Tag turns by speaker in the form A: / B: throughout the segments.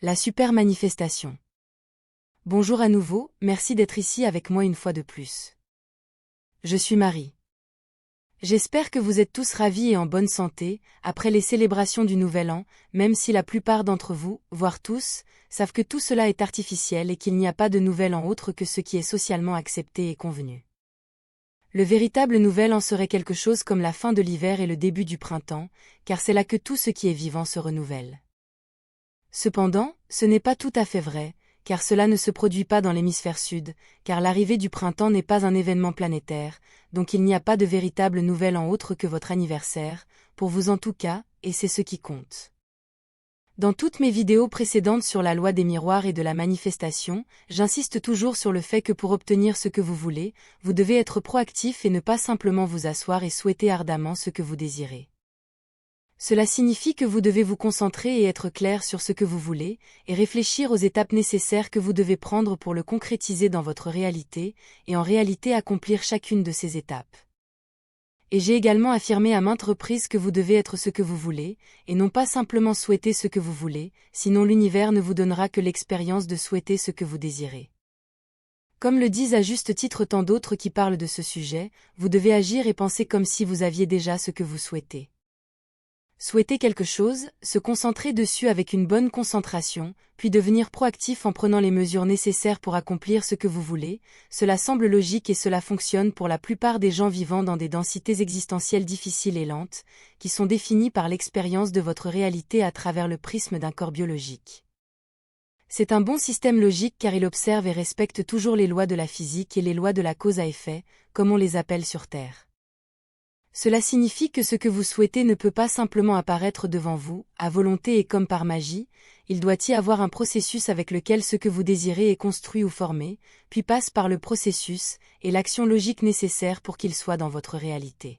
A: La super manifestation. Bonjour à nouveau, merci d'être ici avec moi une fois de plus. Je suis Marie. J'espère que vous êtes tous ravis et en bonne santé, après les célébrations du Nouvel An, même si la plupart d'entre vous, voire tous, savent que tout cela est artificiel et qu'il n'y a pas de Nouvel An autre que ce qui est socialement accepté et convenu. Le véritable Nouvel An serait quelque chose comme la fin de l'hiver et le début du printemps, car c'est là que tout ce qui est vivant se renouvelle. Cependant, ce n'est pas tout à fait vrai, car cela ne se produit pas dans l'hémisphère sud, car l'arrivée du printemps n'est pas un événement planétaire, donc il n'y a pas de véritable Nouvel An autre que votre anniversaire, pour vous en tout cas, et c'est ce qui compte. Dans toutes mes vidéos précédentes sur la loi des miroirs et de la manifestation, j'insiste toujours sur le fait que pour obtenir ce que vous voulez, vous devez être proactif et ne pas simplement vous asseoir et souhaiter ardemment ce que vous désirez. Cela signifie que vous devez vous concentrer et être clair sur ce que vous voulez, et réfléchir aux étapes nécessaires que vous devez prendre pour le concrétiser dans votre réalité, et en réalité accomplir chacune de ces étapes. Et j'ai également affirmé à maintes reprises que vous devez être ce que vous voulez, et non pas simplement souhaiter ce que vous voulez, sinon l'univers ne vous donnera que l'expérience de souhaiter ce que vous désirez. Comme le disent à juste titre tant d'autres qui parlent de ce sujet, vous devez agir et penser comme si vous aviez déjà ce que vous souhaitez. Souhaiter quelque chose, se concentrer dessus avec une bonne concentration, puis devenir proactif en prenant les mesures nécessaires pour accomplir ce que vous voulez, cela semble logique et cela fonctionne pour la plupart des gens vivant dans des densités existentielles difficiles et lentes, qui sont définies par l'expérience de votre réalité à travers le prisme d'un corps biologique. C'est un bon système logique car il observe et respecte toujours les lois de la physique et les lois de la cause à effet, comme on les appelle sur Terre. Cela signifie que ce que vous souhaitez ne peut pas simplement apparaître devant vous, à volonté et comme par magie, il doit y avoir un processus avec lequel ce que vous désirez est construit ou formé, puis passe par le processus, et l'action logique nécessaire pour qu'il soit dans votre réalité.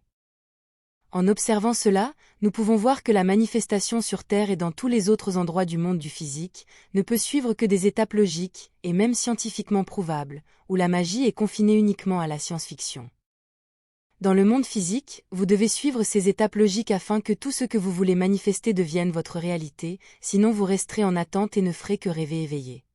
A: En observant cela, nous pouvons voir que la manifestation sur Terre et dans tous les autres endroits du monde du physique, ne peut suivre que des étapes logiques, et même scientifiquement prouvables, où la magie est confinée uniquement à la science-fiction. Dans le monde physique, vous devez suivre ces étapes logiques afin que tout ce que vous voulez manifester devienne votre réalité, sinon vous resterez en attente et ne ferez que rêver éveillé.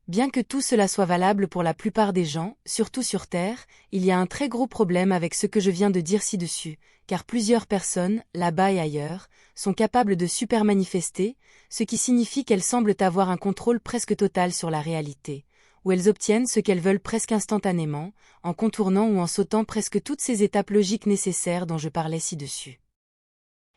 A: Bien que tout cela soit valable pour la plupart des gens, surtout sur Terre, il y a un très gros problème avec ce que je viens de dire ci-dessus, car plusieurs personnes, là-bas et ailleurs, sont capables de super manifester, ce qui signifie qu'elles semblent avoir un contrôle presque total sur la réalité, où elles obtiennent ce qu'elles veulent presque instantanément, en contournant ou en sautant presque toutes ces étapes logiques nécessaires dont je parlais ci-dessus.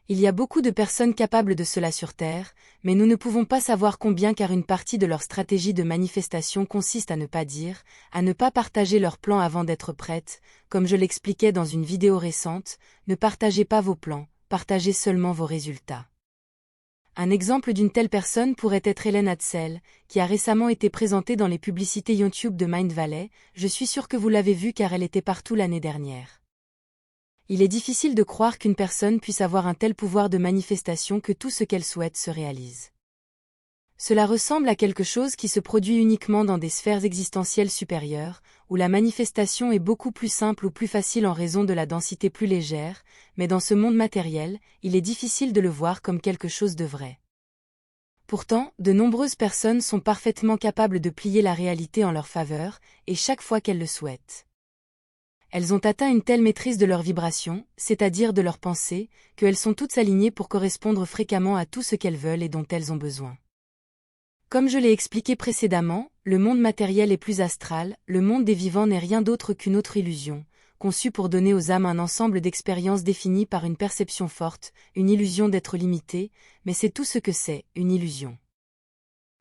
A: Il y a beaucoup de personnes capables de cela sur Terre, mais nous ne pouvons pas savoir combien car une partie de leur stratégie de manifestation consiste à ne pas dire, à ne pas partager leur plan avant d'être prête, comme je l'expliquais dans une vidéo récente, ne partagez pas vos plans, partagez seulement vos résultats. Un exemple d'une telle personne pourrait être Hélène Hadsell, qui a récemment été présentée dans les publicités YouTube de Mindvalley, je suis sûre que vous l'avez vue car elle était partout l'année dernière. Il est difficile de croire qu'une personne puisse avoir un tel pouvoir de manifestation que tout ce qu'elle souhaite se réalise. Cela ressemble à quelque chose qui se produit uniquement dans des sphères existentielles supérieures, où la manifestation est beaucoup plus simple ou plus facile en raison de la densité plus légère, mais dans ce monde matériel, il est difficile de le voir comme quelque chose de vrai. Pourtant, de nombreuses personnes sont parfaitement capables de plier la réalité en leur faveur, et chaque fois qu'elles le souhaitent. Elles ont atteint une telle maîtrise de leurs vibrations, c'est-à-dire de leurs pensées, qu'elles sont toutes alignées pour correspondre fréquemment à tout ce qu'elles veulent et dont elles ont besoin. Comme je l'ai expliqué précédemment, le monde matériel est plus astral, le monde des vivants n'est rien d'autre qu'une autre illusion, conçue pour donner aux âmes un ensemble d'expériences définies par une perception forte, une illusion d'être limitée, mais c'est tout ce que c'est, une illusion.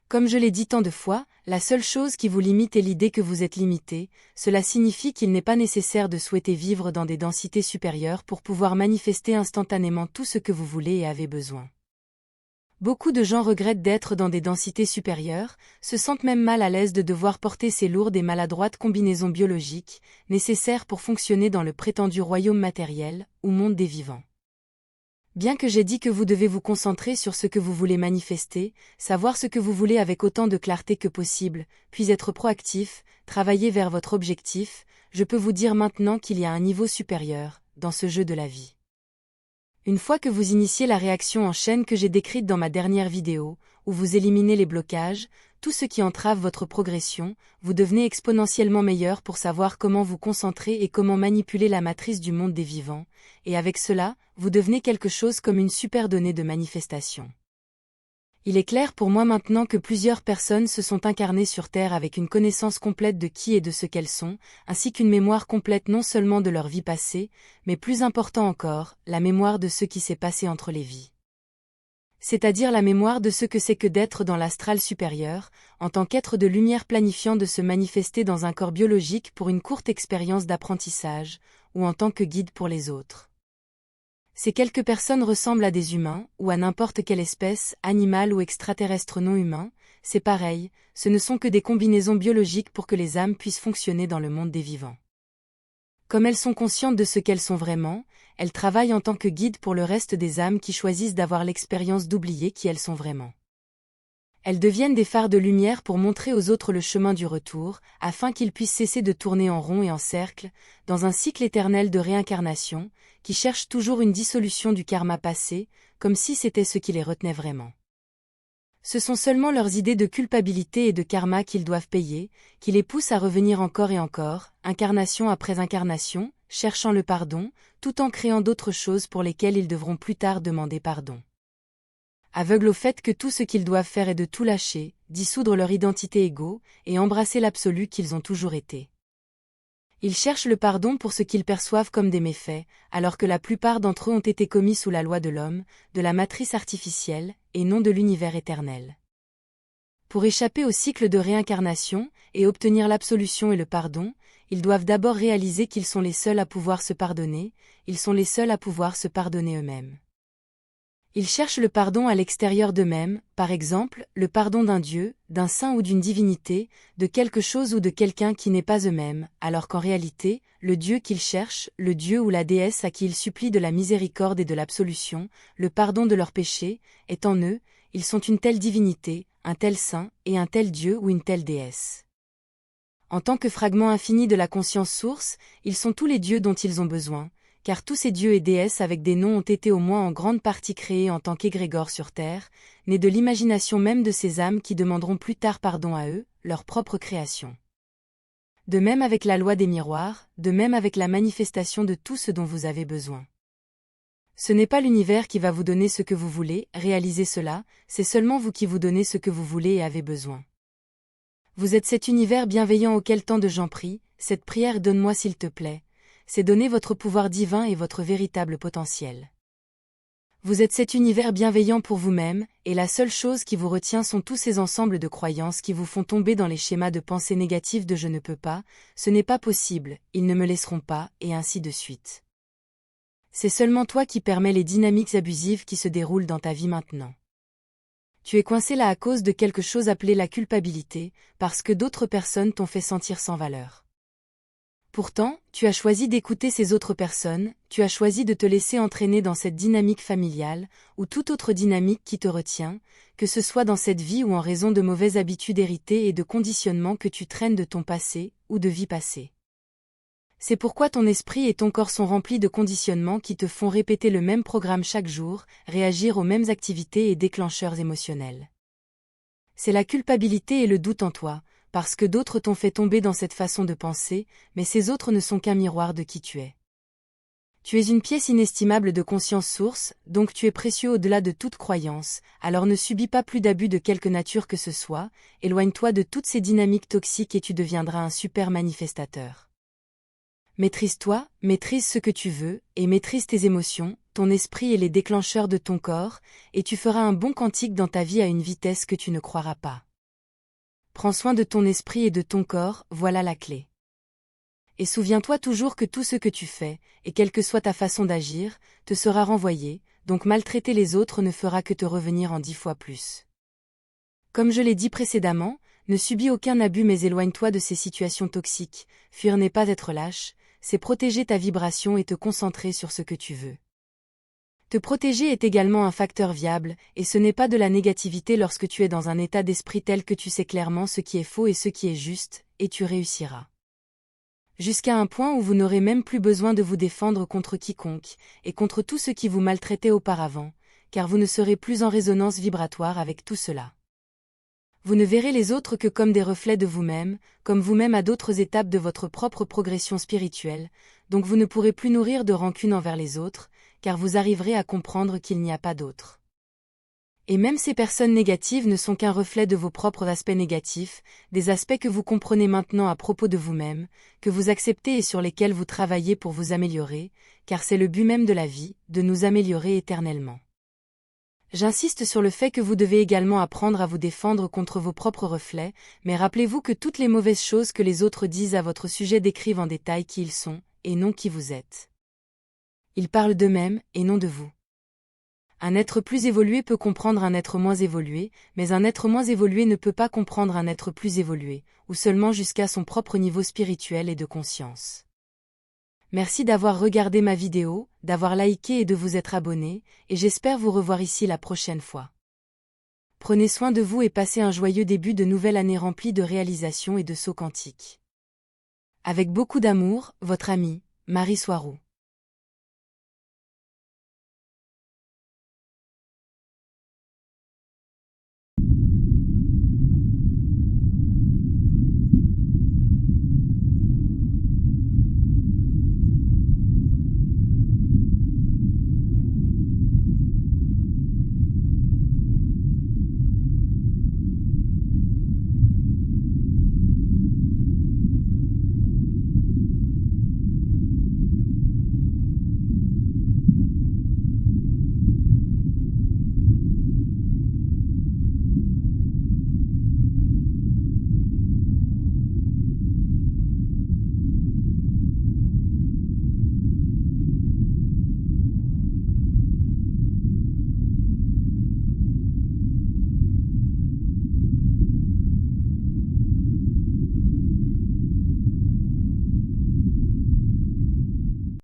A: Comme je l'ai dit tant de fois, la seule chose qui vous limite est l'idée que vous êtes limité, cela signifie qu'il n'est pas nécessaire de souhaiter vivre dans des densités supérieures pour pouvoir manifester instantanément tout ce que vous voulez et avez besoin. Beaucoup de gens regrettent d'être dans des densités supérieures, se sentent même mal à l'aise de devoir porter ces lourdes et maladroites combinaisons biologiques, nécessaires pour fonctionner dans le prétendu royaume matériel, ou monde des vivants. Bien que j'ai dit que vous devez vous concentrer sur ce que vous voulez manifester, savoir ce que vous voulez avec autant de clarté que possible, puis être proactif, travailler vers votre objectif, je peux vous dire maintenant qu'il y a un niveau supérieur, dans ce jeu de la vie. Une fois que vous initiez la réaction en chaîne que j'ai décrite dans ma dernière vidéo, où vous éliminez les blocages, tout ce qui entrave votre progression, vous devenez exponentiellement meilleur pour savoir comment vous concentrer et comment manipuler la matrice du monde des vivants, et avec cela, vous devenez quelque chose comme une super donnée de manifestation. Il est clair pour moi maintenant que plusieurs personnes se sont incarnées sur Terre avec une connaissance complète de qui et de ce qu'elles sont, ainsi qu'une mémoire complète non seulement de leur vie passée, mais plus important encore, la mémoire de ce qui s'est passé entre les vies. C'est-à-dire la mémoire de ce que c'est que d'être dans l'astral supérieur, en tant qu'être de lumière planifiant de se manifester dans un corps biologique pour une courte expérience d'apprentissage, ou en tant que guide pour les autres. Ces quelques personnes ressemblent à des humains, ou à n'importe quelle espèce, animale ou extraterrestre non humain, c'est pareil, ce ne sont que des combinaisons biologiques pour que les âmes puissent fonctionner dans le monde des vivants. Comme elles sont conscientes de ce qu'elles sont vraiment, elles travaillent en tant que guides pour le reste des âmes qui choisissent d'avoir l'expérience d'oublier qui elles sont vraiment. Elles deviennent des phares de lumière pour montrer aux autres le chemin du retour, afin qu'ils puissent cesser de tourner en rond et en cercle, dans un cycle éternel de réincarnation, qui cherche toujours une dissolution du karma passé, comme si c'était ce qui les retenait vraiment. Ce sont seulement leurs idées de culpabilité et de karma qu'ils doivent payer, qui les poussent à revenir encore et encore, incarnation après incarnation, cherchant le pardon, tout en créant d'autres choses pour lesquelles ils devront plus tard demander pardon. Aveugles au fait que tout ce qu'ils doivent faire est de tout lâcher, dissoudre leur identité égo, et embrasser l'absolu qu'ils ont toujours été. Ils cherchent le pardon pour ce qu'ils perçoivent comme des méfaits, alors que la plupart d'entre eux ont été commis sous la loi de l'homme, de la matrice artificielle, et non de l'univers éternel. Pour échapper au cycle de réincarnation, et obtenir l'absolution et le pardon, ils doivent d'abord réaliser qu'ils sont les seuls à pouvoir se pardonner, ils sont les seuls à pouvoir se pardonner eux-mêmes. Ils cherchent le pardon à l'extérieur d'eux-mêmes, par exemple, le pardon d'un dieu, d'un saint ou d'une divinité, de quelque chose ou de quelqu'un qui n'est pas eux-mêmes, alors qu'en réalité, le dieu qu'ils cherchent, le dieu ou la déesse à qui ils supplient de la miséricorde et de l'absolution, le pardon de leurs péchés, est en eux, ils sont une telle divinité, un tel saint, et un tel dieu ou une telle déesse. En tant que fragment infini de la conscience source, ils sont tous les dieux dont ils ont besoin, car tous ces dieux et déesses avec des noms ont été au moins en grande partie créés en tant qu'égrégores sur Terre, nés de l'imagination même de ces âmes qui demanderont plus tard pardon à eux, leur propre création. De même avec la loi des miroirs, de même avec la manifestation de tout ce dont vous avez besoin. Ce n'est pas l'univers qui va vous donner ce que vous voulez, réalisez cela, c'est seulement vous qui vous donnez ce que vous voulez et avez besoin. Vous êtes cet univers bienveillant auquel tant de gens prient, cette prière donne-moi s'il te plaît, c'est donner votre pouvoir divin et votre véritable potentiel. Vous êtes cet univers bienveillant pour vous-même, et la seule chose qui vous retient sont tous ces ensembles de croyances qui vous font tomber dans les schémas de pensée négatifs de je ne peux pas, ce n'est pas possible, ils ne me laisseront pas, et ainsi de suite. C'est seulement toi qui permets les dynamiques abusives qui se déroulent dans ta vie maintenant. Tu es coincé là à cause de quelque chose appelé la culpabilité, parce que d'autres personnes t'ont fait sentir sans valeur. Pourtant, tu as choisi d'écouter ces autres personnes, tu as choisi de te laisser entraîner dans cette dynamique familiale, ou toute autre dynamique qui te retient, que ce soit dans cette vie ou en raison de mauvaises habitudes héritées et de conditionnements que tu traînes de ton passé, ou de vie passée. C'est pourquoi ton esprit et ton corps sont remplis de conditionnements qui te font répéter le même programme chaque jour, réagir aux mêmes activités et déclencheurs émotionnels. C'est la culpabilité et le doute en toi, parce que d'autres t'ont fait tomber dans cette façon de penser, mais ces autres ne sont qu'un miroir de qui tu es. Tu es une pièce inestimable de conscience source, donc tu es précieux au-delà de toute croyance, alors ne subis pas plus d'abus de quelque nature que ce soit, éloigne-toi de toutes ces dynamiques toxiques et tu deviendras un super manifestateur. Maîtrise-toi, maîtrise ce que tu veux, et maîtrise tes émotions, ton esprit et les déclencheurs de ton corps, et tu feras un bond quantique dans ta vie à une vitesse que tu ne croiras pas. Prends soin de ton esprit et de ton corps, voilà la clé. Et souviens-toi toujours que tout ce que tu fais, et quelle que soit ta façon d'agir, te sera renvoyé, donc maltraiter les autres ne fera que te revenir en 10 fois plus. Comme je l'ai dit précédemment, ne subis aucun abus mais éloigne-toi de ces situations toxiques, fuir n'est pas être lâche, c'est protéger ta vibration et te concentrer sur ce que tu veux. Te protéger est également un facteur viable, et ce n'est pas de la négativité lorsque tu es dans un état d'esprit tel que tu sais clairement ce qui est faux et ce qui est juste, et tu réussiras. jusqu'à un point où vous n'aurez même plus besoin de vous défendre contre quiconque, et contre tout ce qui vous maltraitait auparavant, car vous ne serez plus en résonance vibratoire avec tout cela. Vous ne verrez les autres que comme des reflets de vous-même, comme vous-même à d'autres étapes de votre propre progression spirituelle, donc vous ne pourrez plus nourrir de rancune envers les autres, car vous arriverez à comprendre qu'il n'y a pas d'autre. Et même ces personnes négatives ne sont qu'un reflet de vos propres aspects négatifs, des aspects que vous comprenez maintenant à propos de vous-même, que vous acceptez et sur lesquels vous travaillez pour vous améliorer, car c'est le but même de la vie, de nous améliorer éternellement. J'insiste sur le fait que vous devez également apprendre à vous défendre contre vos propres reflets, mais rappelez-vous que toutes les mauvaises choses que les autres disent à votre sujet décrivent en détail qui ils sont, et non qui vous êtes. Ils parlent d'eux-mêmes, et non de vous. Un être plus évolué peut comprendre un être moins évolué, mais un être moins évolué ne peut pas comprendre un être plus évolué, ou seulement jusqu'à son propre niveau spirituel et de conscience. Merci d'avoir regardé ma vidéo, d'avoir liké et de vous être abonné, et j'espère vous revoir ici la prochaine fois. Prenez soin de vous et passez un joyeux début de nouvelle année remplie de réalisations et de sauts quantiques. Avec beaucoup d'amour, votre amie, Marie Soiroux.